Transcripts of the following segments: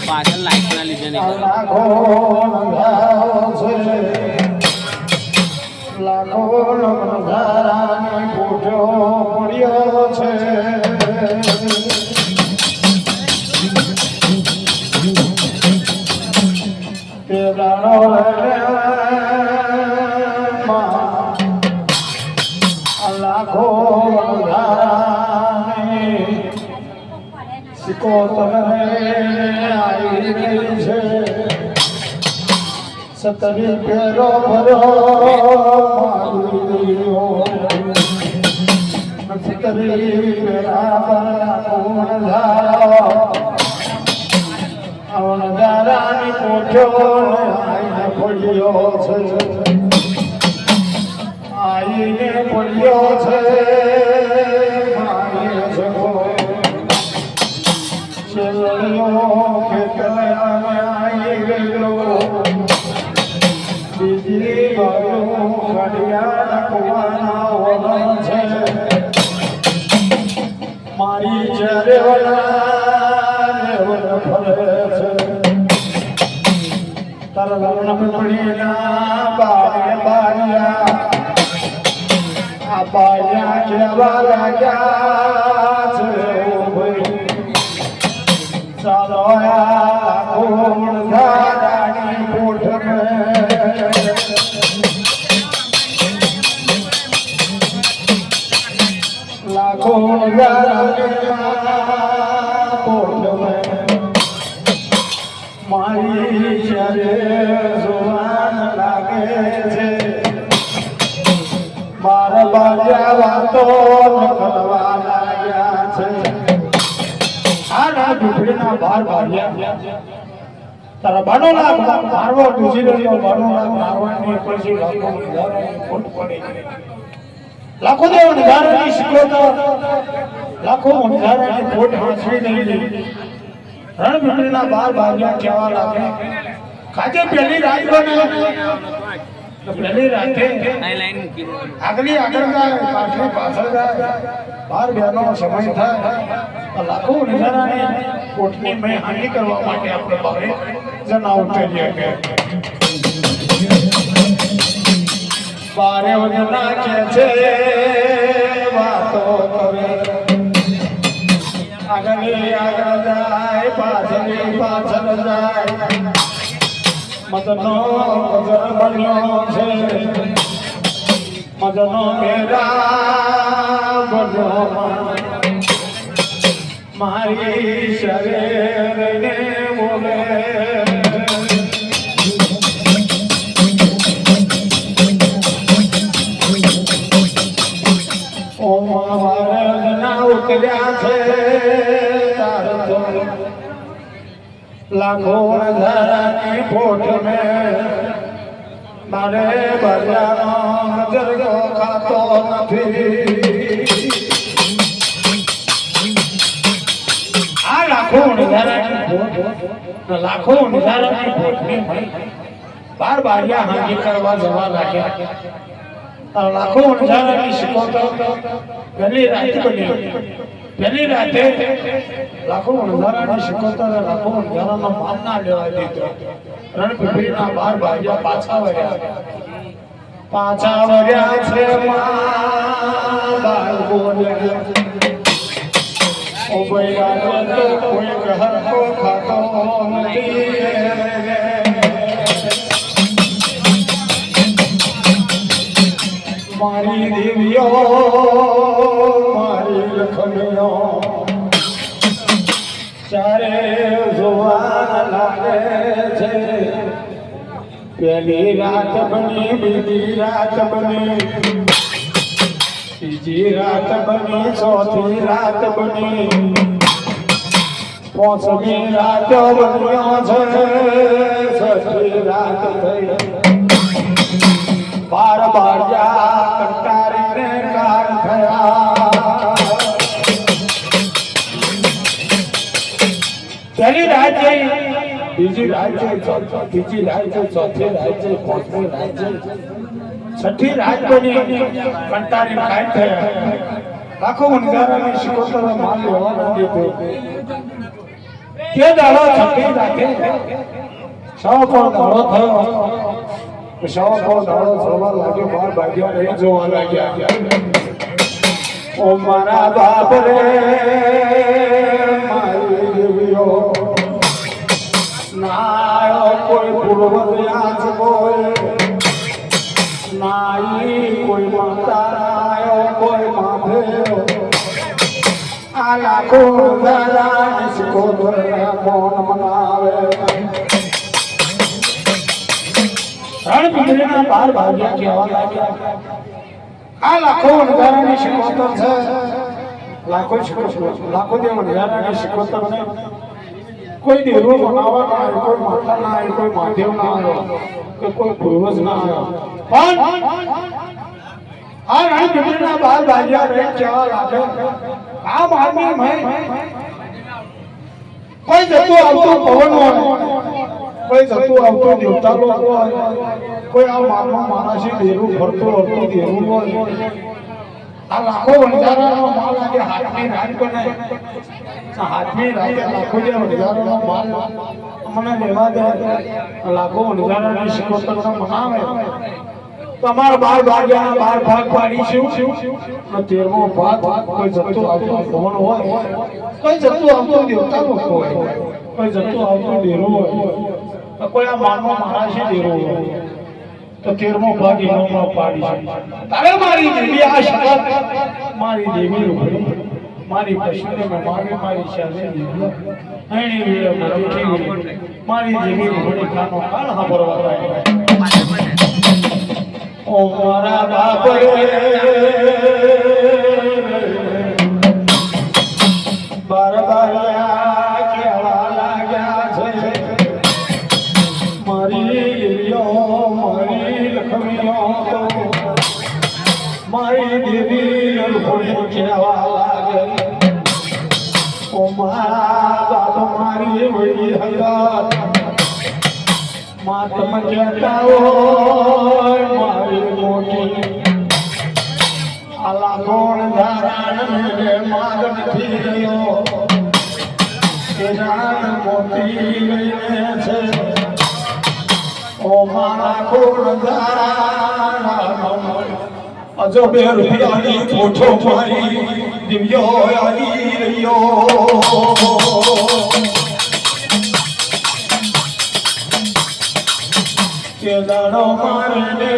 પાછળ લાઈટ ના લીધે નહીં લાખો નંધારાની પૂજો પડ્યો છે તે દાડો લાખો નંધારાની સિકોતર આવી રહી છે સતરી ફેરો ભરો સતરી અવનધારાની પોઠો આઈને પડ્યો છે આઈને પડ્યો છે મારી જગો શેરણીઓ ખેતરમાં આવી ગયો બીજી બાજુ ઘડિયાળ કુવાના વગર છે મારી જ્યારે ફરે છે તારા લગ્નના બાળિયા આ બાળિયા કેવા લાગ્યા છે ચાલો કોણ ધારાની પોઠ લાખો મારી શરે સુવાન લાગે છે બાર બાજા વાતો કરવા લાગ્યા છે આના ઝૂંપડીના બાર ભાગ્યા તારા બાનો લાખ મારવો તુજી રહ્યો બાનો લાખ મારવાની પછી લાખો ખોટ પડી લાખો દેવ નિધારની શીખોતો લાખો નિધારની ખોટ હાંસવી નહીં રણભૂમિના બાર ભાગ્યા કેવા લાગે કાજે પહેલી રાત બને પહેલી રાતે આગળ જાય પાછળ જાય બાર બહેનો સમય થાય લાખો નિધારાની કોટની મેં હાનિ કરવા માટે આપણે બારે જણાવ કરીએ કે બારે વજના કે છે વાતો કરે આગળ જાય પાછળ જાય મદનો ગજર બન્યો છે મદનો મેરા બન્યો મારી શરીરને બોલે ઉતર્યા છે લાખો નજારાની ફોટ મેં મારે બજારનો ગજરગો ખાતો નથી આ લાખો નજારાની ફોટ લાખો નજારાની ફોટની બાર બારિયા હાંગી કરવા જવા લાગ્યા લાખો નજારાની શીખોતો પહેલી રાત બની પહેલી રાતે લાખો નજારાની શીખોતો લાખો નજારાનો માન ના લેવા દીધો રણપીપળીના બાર ભાગ્યા પાછા વર્યા છે બાર બોલ્યા ઓ ભૈયા તો કોઈ ઘર કો ખાતો નથી મારી દેવીઓ મારી લખમીઓ ચારે જોવાન લાગે છે પહેલી રાત બની બીજી રાત બની ત્રીજી રાત બની ચોથી રાત બની પાંચમી રાત બન્યો છે છઠ્ઠી રાત થઈ બાર બાજા કંટારીને કાર થયા પહેલી રાત જઈ બીજી રાત જઈ ત્રીજી રાત જઈ ચોથી રાત જઈ પાંચમી રાત જઈ છઠ્ઠી રાત બની કંટારીને કાર થયા લાખો વનગારાની શિકોતર માલ લેવા નથી તે દાડો છકી રાખે સૌ પણ દાડો થયો સૌ પણ દાડો થવા લાગ્યો બાર ભાગ્યા રહી જોવા લાગ્યા ઓ મારા બાપ રે મારી દેવીઓ નાયો કોઈ પૂર્વજ કોઈ નાઈ કોઈ માતા નાયો કોઈ માથે આ લાખો દાદા સિકો ધોરણા કોણ મનાવે રણ પીડના બાર ભાગ્યા કેવા લાગ્યા આ લાખો નજારાની શિકોતર છે લાખો દેવ નજારાની શિકોતર છે કોઈ દેવો બનાવવાનો હોય કોઈ માતા ના હોય કોઈ મહાદેવ ના હોય કે કોઈ પૂર્વજ ના હોય પણ આ રણ પીડના બાર ભાગ્યા રે કેવા લાગે આ માર્મી ભાઈ કોઈ જતું આવતું પવન હોય કોઈ જતું આવતું દેવતા લોકો હોય કોઈ આ મારમાં માણસી દેરું ફરતું ફરતું દેરું હોય આ લાખો વણજારાનો માલ આજે હાથની રાત બને હાથની રાતે લાખો જે વણજારાનો માલ મને લેવા દે લાખો વણજારાની શિકોતરનો મનાવે તમારા 12 ભાગ્યાના 12 ભાગ પાડીશું અને 13મો ભાગ કોઈ જતું આવતું પવન હોય કોઈ જતું આવતું દેવતા લોકો હોય કોઈ જતું આવતું દેરું હોય કોઈ આ માનમાં માણસી દેરું હોય તો 13મો ભાગ એમાં પાડીશું તારે મારી દેવી આ શરત મારી દેવી રૂપડી મારી પશુને મેં મારી શાલે દેવી એની વીર મારી દેવી રૂપડી કાનો કાળ સાંભળવા લાગ્યા ઓ મારા બાપ રે બાર બારિયા કેવા લાગ્યા છે મારી લક્ષ્મીઓ તો મારી દેવી કેવા લાગે ઓ મારા બાપ મારી વળી હયાત માતમ કહેતા હોય મારી મોટી આલા કોણ ધારણ માગ નથી રહ્યો કે જાન મોટી લઈને છે ઓ મારા કોણ ધારણ અજબે રૂપિયાની ફોટો મારી દિવ્યો આવી રહ્યો કે દાડો મારને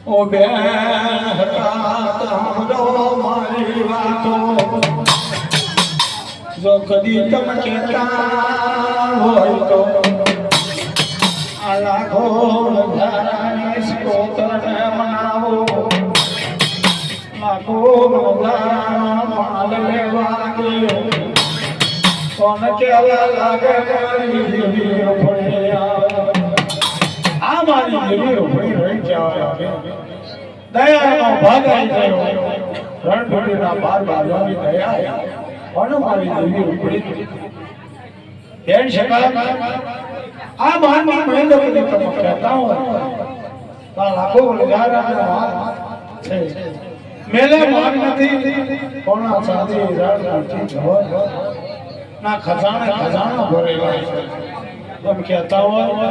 ઓ બેન હમરો મારી વાતો જો કદી તમે કહેતા હોય તો આ લાખો ધારાની સ્તોત્રને મનાવો લાખો ધારાનો માલ લેવા ગયો કોણ કેવા લાગે મારી દેવી રૂપડી આ મારી દેવી રૂપડી રહી કેવા લાગે દયાનો ભાગ આવી ગયો રણભૂમિના 12 ભાગોની દયા કોણ મારી દેવી રૂપડી બેન શકા આ માનની મહેન્દ્રને તમે કહેતા હોય તો લાખો લગારાના વાત છે મેલે માન નથી કોના સાથી રણ હોય ના ખજાના ભરેલા છે એમ કહેતા હોય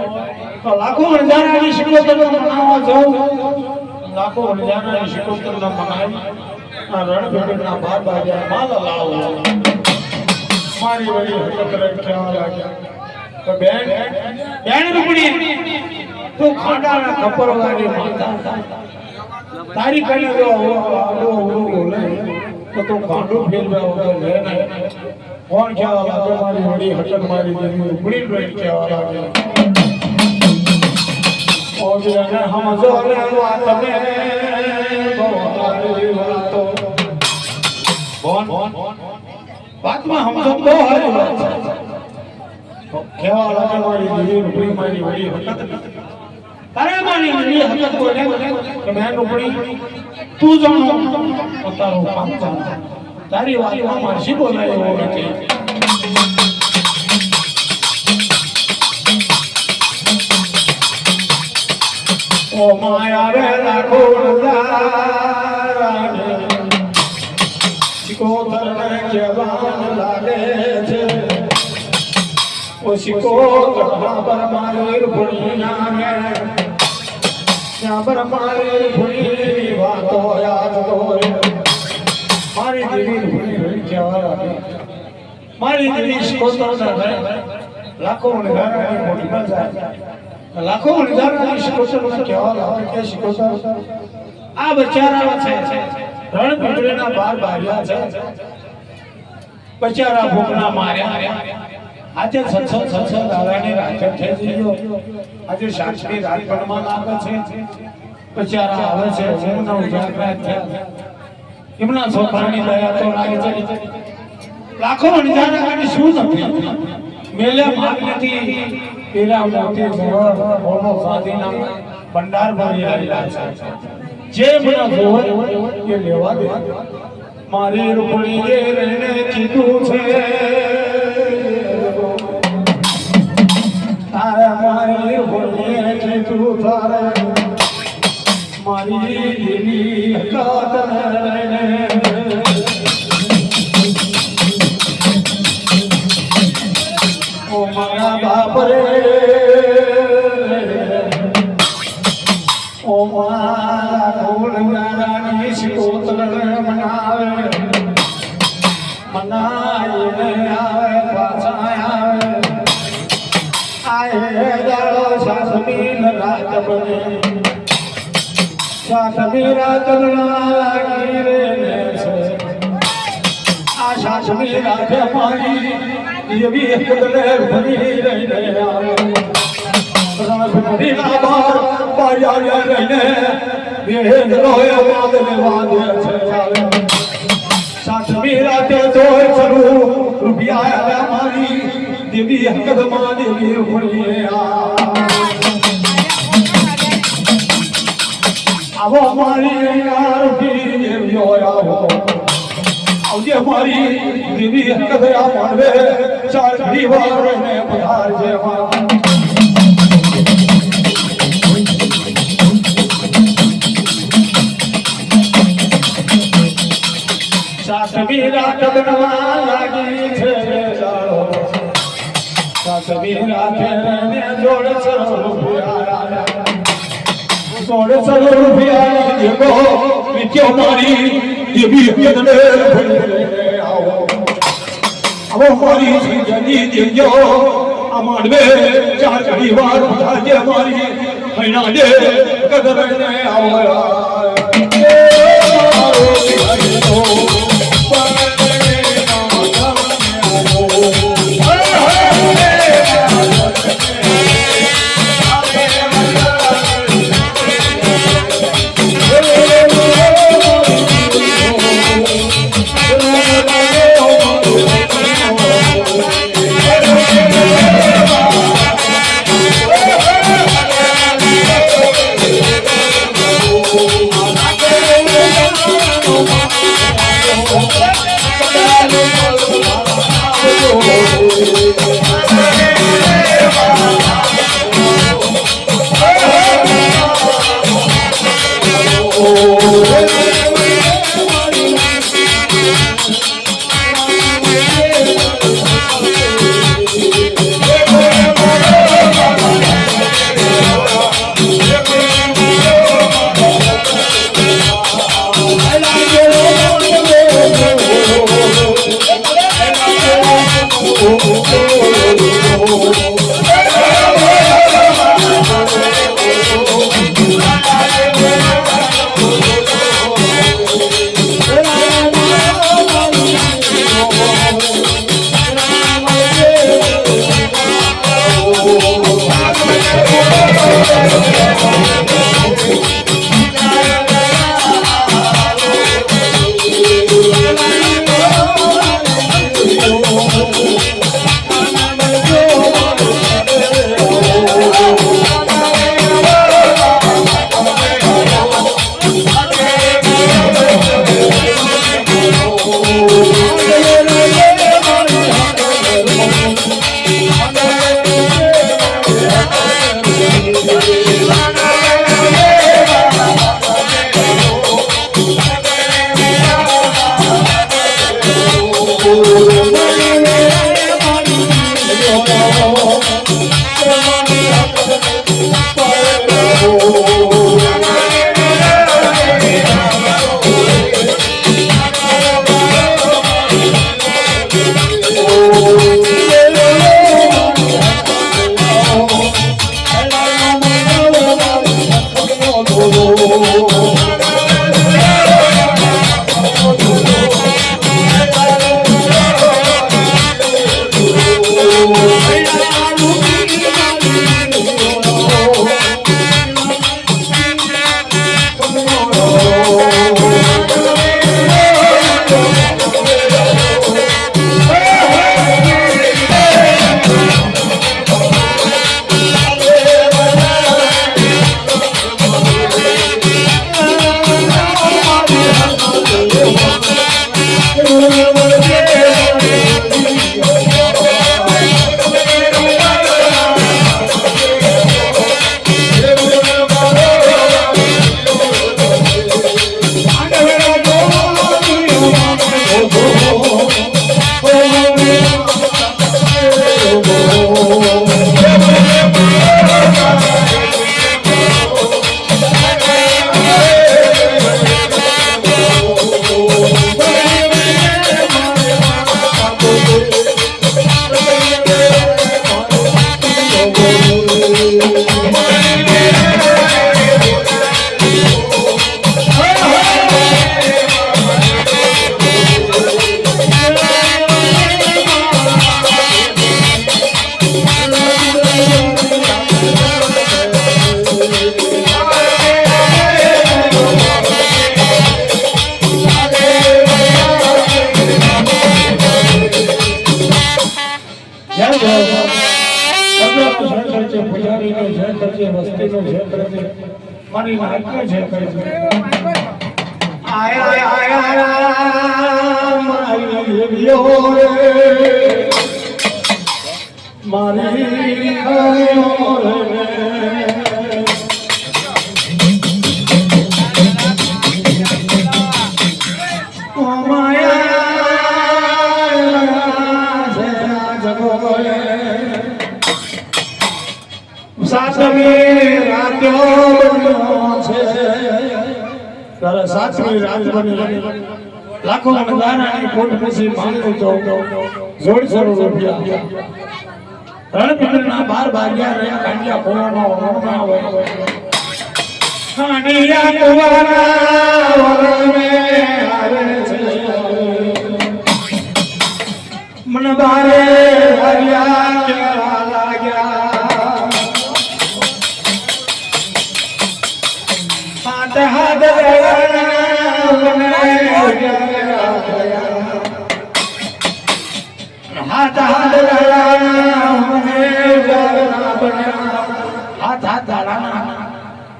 તો લાખો હજારની શિકોતરનો મનાવવા જાઉં લાખો હજારની શિકોતરનો મનાવી આ રણભેટના 12 ભાગ્યા માલ લાવો મારી વળી હકત કહેવા લાગ્યા તો બેન રૂપડી તું ખાડાના કપરવાળી માતા તારી કરી દો તો તું ખાંડું ફેરવ્યા લે ને કોણ કહેવા લાગે મારી વડી હકત મારી દેવી રૂપડી રોઈ કહેવા લાગે ઓ બેન સમજો રે વાત મે બોલાવી વાતો બોન વાતમાં સમજો તો હારી વાત કેવા લાગે મારી દેવી રૂપડી મારી વડી હકત તારે મારી દેવી હકત બોલે કે બેન રૂપડી તું જાણો તારું કામ જાણ તારી વાતમાં મારી બોલાય એવો નથી ઓ માયા રે લાખો શિકોતરને કહેવાન લાગે છે ઓ શિકોતરના પર મારી ભૂલી નામે ત્યાં પર મારી ભૂલી વાતો યાદ હોય મારી દેવી ભૂલી કહેવા મારી દેવી શિકોતરને લાખો નિધારાની મોટી મજા લાખો નિધારાની શિકોતરને કહેવા લાગે કે શિકોતર આ બચારા છે રણ પીપળીના બાર બાર્યા છે બચારા ભૂખના માર્યા આજે સત્સંગ દાદાની રાત થઈ ગયો આજે શાંતિ રાજપણમાં લાગે છે બચારા આવે છે ઊંઘના ઉજાગરા થયા એમના છોકરાની દયા તો લાગે છે લાખો નિધારાની શું નથી મેલે માગનેથી પેલા મોતી જોર મોનો સાધીના ભંડાર ભરી રહેલા છે જે મને જોવે એ લેવા દે મારી રૂપણીએ રહીને કીધું છે તારે મારી રૂપણીએ કીધું તારે મારી દેવી હકાત રહીને ઓ મારા બાપ રે ઓ મારા ઢોલનારાની શિકોતરને મનાવે મનાઈને આવે પાછા આવે આયે દાડો સાસમીન રાત બને સાસમી રાત લાગી રે છે આ સાસમી રાત મારી એવી એક દલેર ભરી રહીને આવે રણભૂમિના બાર બારિયા રહીને વેદ રોય વાદને વાદે છે ચાલે સાતમી રાતે જોઈ ચલું રૂપિયા આવ્યા મારી દેવી હકદમાં દેવી ભણીએ આવો મારી રૂપી દેવીઓ આવો આવજે મારી દેવી હકદયા માનવે ચાર ઘડી વાર રહીને પધારજે સાસમી રાત બનવા લાગી છે ચાલો સાસમી રાતે ને જોડ સરો રૂપિયા જોડ સરો રૂપિયા દેવો વિદ્યો મારી દેવી હકદને ભણી આવો આવો મારી જની દેજો આ માંડવે ચાર ઘડી વાર પધારજે મારી મહિના દે કદરને આવો Oh વસ્તીનો છે પ્રતિ મારી નાયક છે આયા આયા મારી વિયો રે મારી આયો રે ઓ માયા છે જગોએ સાતમી રાત્યો બન્યો છે તારા સાતમી રાત બની લાખો દાનાની કોટ પછી માંગતો તો 150 રૂપિયા રણપિંડના 12 ભાગ્યા રે કાંડિયા કોવાનો વરણા હોય કાંડિયા કોવાના વરણે આવે છે મન બારે હરિયા કેવા લાગ્યા હાથ હાથ હાથ હાથ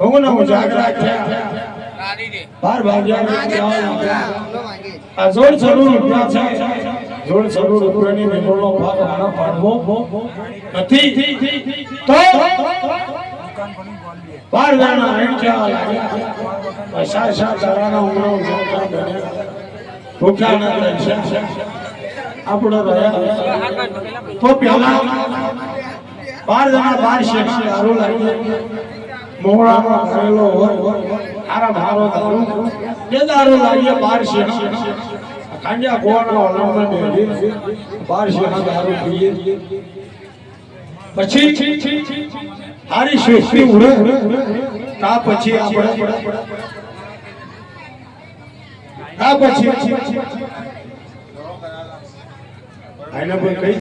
હું જાગરા થયા 12 ભાગ્યા આ જોડ જરૂર રૂપિયા છે જોડ જરૂર રૂપિયાની મેળનો ભાગ આના પાડવો નથી તો 12 જણા હંચ્યા લાગ્યા શા તારાના ઉમરો જોતા બન્યા ભૂખ્યા ના રહેશે આપણો રહ્યા તો પેલા 12 જણા 12 શેખ દારૂ લાગી મોહરામાં કરેલો હોય આરા ભારો દારૂ જે દારૂ લાગીએ 12 શેખ કાંડિયા ગોવાનો અલામા બેઠી 12 શેખ દારૂ પીએ પછી હારી શેખની ઉડે તા પછી આપણે આને કોઈ